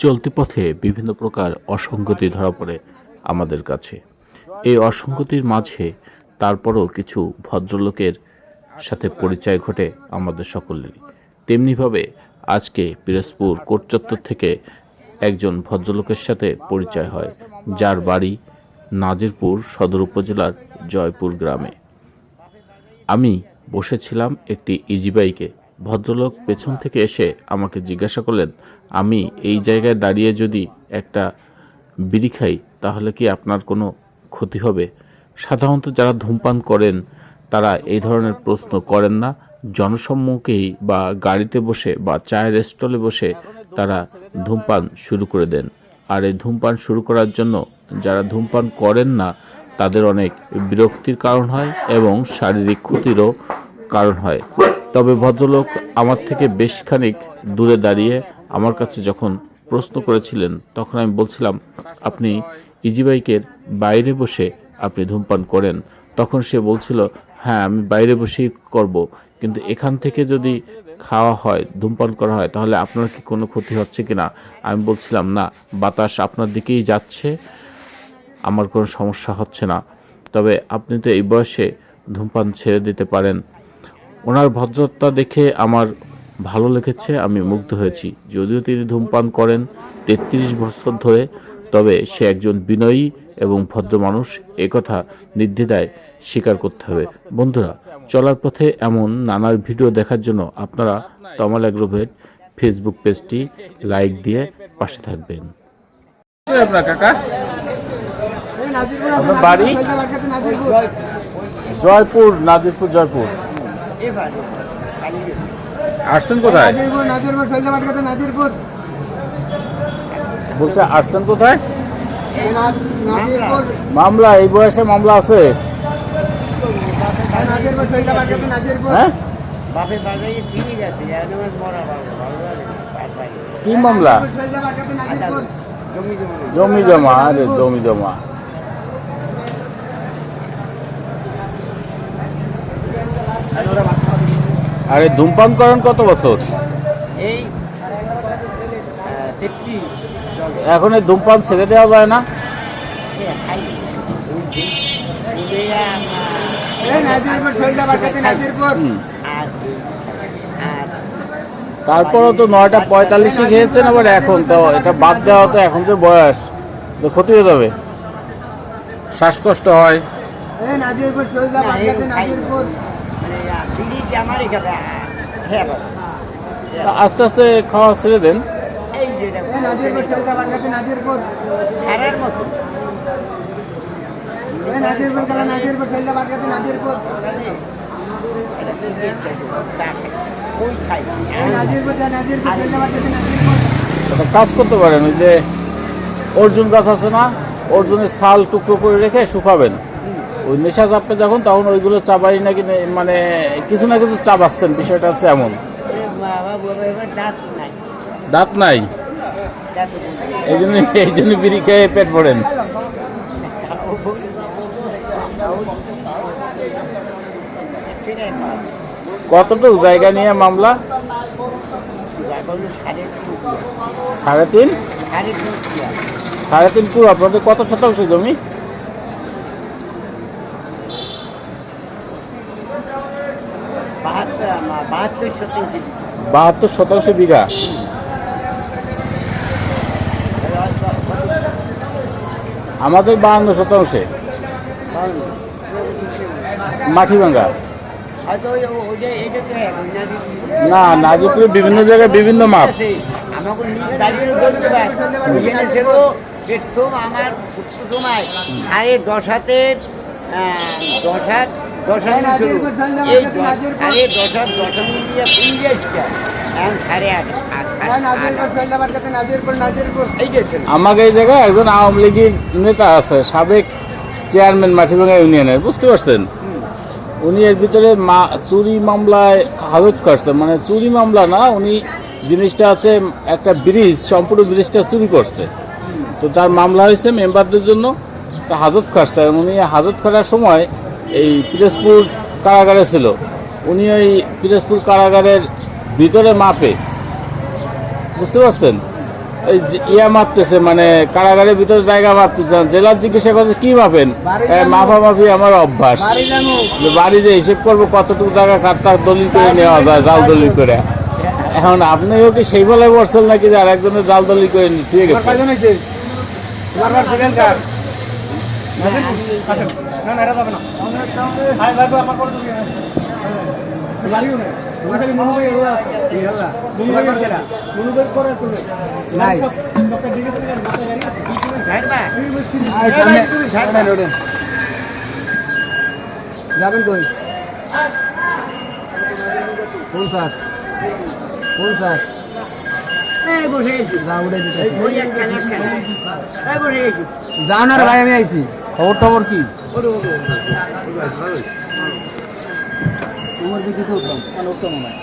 চলতি পথে বিভিন্ন প্রকার অসঙ্গতি ধরা পড়ে আমাদের কাছে। এই অসঙ্গতির মাঝে তারপরও কিছু ভদ্রলোকের সাথে পরিচয় ঘটে আমাদের সকলেরই। তেমনিভাবে আজকে পিরোজপুর কোর্ট চত্বর থেকে একজন ভদ্রলোকের সাথে পরিচয় হয়, যার বাড়ি নাজিরপুর সদর উপজেলার জয়পুর গ্রামে। আমি বসেছিলাম একটি ইজি বাইকে। ভদ্রলোক পেছন থেকে এসে আমাকে জিজ্ঞাসা করলেন, আমি এই জায়গায় দাঁড়িয়ে যদি একটা বিড়ি খাই তাহলে কি আপনার কোনো ক্ষতি হবে? সাধারণত যারা ধূমপান করেন তারা এই ধরনের প্রশ্ন করেন না। জনসম্মুখেই বা গাড়িতে বসে বা চায়ের স্টলে বসে তারা ধূমপান শুরু করে দেন। আর এই ধূমপান শুরু করার জন্য যারা ধূমপান করেন না তাদের অনেক বিরক্তির কারণ হয় এবং শারীরিক ক্ষতিরও কারণ হয়। তবে ভদ্রলোক আমার থেকে বেশ খানিক দূরে দাঁড়িয়ে আমার কাছে যখন প্রশ্ন করেছিলেন, তখন আমি বলছিলাম, আপনি ইজি বাইকের বাইরে বসে আপনি ধূমপান করেন? তখন সে বলছিল, হ্যাঁ আমি বাইরে বসেই করব, কিন্তু এখান থেকে যদি খাওয়া হয়, ধূমপান করা হয়, তাহলে আপনার কি কোনো ক্ষতি হচ্ছে কি না? আমি বলছিলাম, না, বাতাস আপনার দিকেই যাচ্ছে, আমার কোনো সমস্যা হচ্ছে না। তবে আপনি তো এই বয়সে ধূমপান ছেড়ে দিতে পারেন। ওনার ভদ্রতা দেখে আমার ভালো লেগেছে, আমি মুগ্ধ হয়েছি। যদিও তিনি ধূমপান করেন 33 বছর ধরে, তবে সে একজন বিনয়ী এবং ভদ্র মানুষ, একথা নির্দ্বিধায় স্বীকার করতে হবে। বন্ধুরা, চলার পথে এমন নানার ভিডিও দেখার জন্য আপনারা তমাল অ্যাগ্রোভেট ফেসবুক পেজটি লাইক দিয়ে পাশে থাকবেন। আপনার কাকা বাড়ি জয়পুর, নাজিরপুর জয়পুর। আসছেন কোথায়? বলছে আসছেন কোথায়? মামলা, এই বয়সে মামলা আছে? হ্যাঁ, কি মামলা? জমি জমা। আরে জমি জমা। আরে ধূমপান করেন কত বছর? এখন এই ধূমপান ছেড়ে দেওয়া যায় না? তারপরও তো 9:45 খেয়েছেন, আবার এখন তো এটা বাদ দেওয়া, তো এখন যে বয়স, তো ক্ষতি হয়ে যাবে, শ্বাসকষ্ট হয়। আস্তে আস্তে খাওয়া ছেড়ে দেন। কাজ করতে পারেন, ওই যে অর্জুন গাছ আছে না, অর্জুনের ছাল টুকরো করে রেখে শুকাবেন। ওই নেশা চাপে যখন, তখন ওইগুলো চাবাই নাকি, মানে কিছু না কিছু চাবাচ্ছেন, বিষয়টা হচ্ছে এমন। দাঁত নাই, এই জন্য বিড়ি খেয়ে পেট ভরেন। কতটুকু জায়গা নিয়ে মামলা? 3.5। 3.5 পুরো। আপনাদের কত শতাংশ জমি? 72 শতাংশ বিঘা। আমাদের 52 শতাংশে মাটিভাঙ্গা। না, নাজিরপুরে বিভিন্ন জায়গায় বিভিন্ন মাপ। আমাকে এই জায়গায় একজন আওয়ামী লীগের নেতা আছে, সাবেক চেয়ারম্যান মাটিভাঙ্গা ইউনিয়নের, বুঝতে পারছেন? উনি এর ভিতরে চুরি মামলায় হাজত করছে, মানে চুরি মামলা না, উনি জিনিসটা আছে একটা ব্রিজ, সম্পূর্ণ ব্রিজটা চুরি করছে, তো তার মামলা হয়েছে মেম্বারদের জন্য, তো হাজত খাটছে। উনি হাজত খাটার সময় এই পিরোজপুর কারাগারে ছিল, উনি ওই পিরোজপুর কারাগারের ভিতরে মাপে, বুঝতে পারছেন? এই যে ইয়া মাপতেছে, মানে কারাগারের ভিতর জায়গা মাপতেছে, জেলার জিজ্ঞাসা করছে কি মাপেন? মাপামাপি আমার অভ্যাস, বাড়ি যে হিসেব করবো কতটুকু জায়গা কাটটা দলিল করে নেওয়া যায়, জাল দলিল করে। এখন আপনিও কি সেই বেলায় বলছেন নাকি যে আর একজনের জাল দলিল করে ঠিক আছে? যাবেন কই? কোন স্যার? কোন স্যার? যান আর ভাই, আমি আইছি। খবর টবর কি? তোমার দিকে তো উঠলাম, উঠতাম মনে হয়।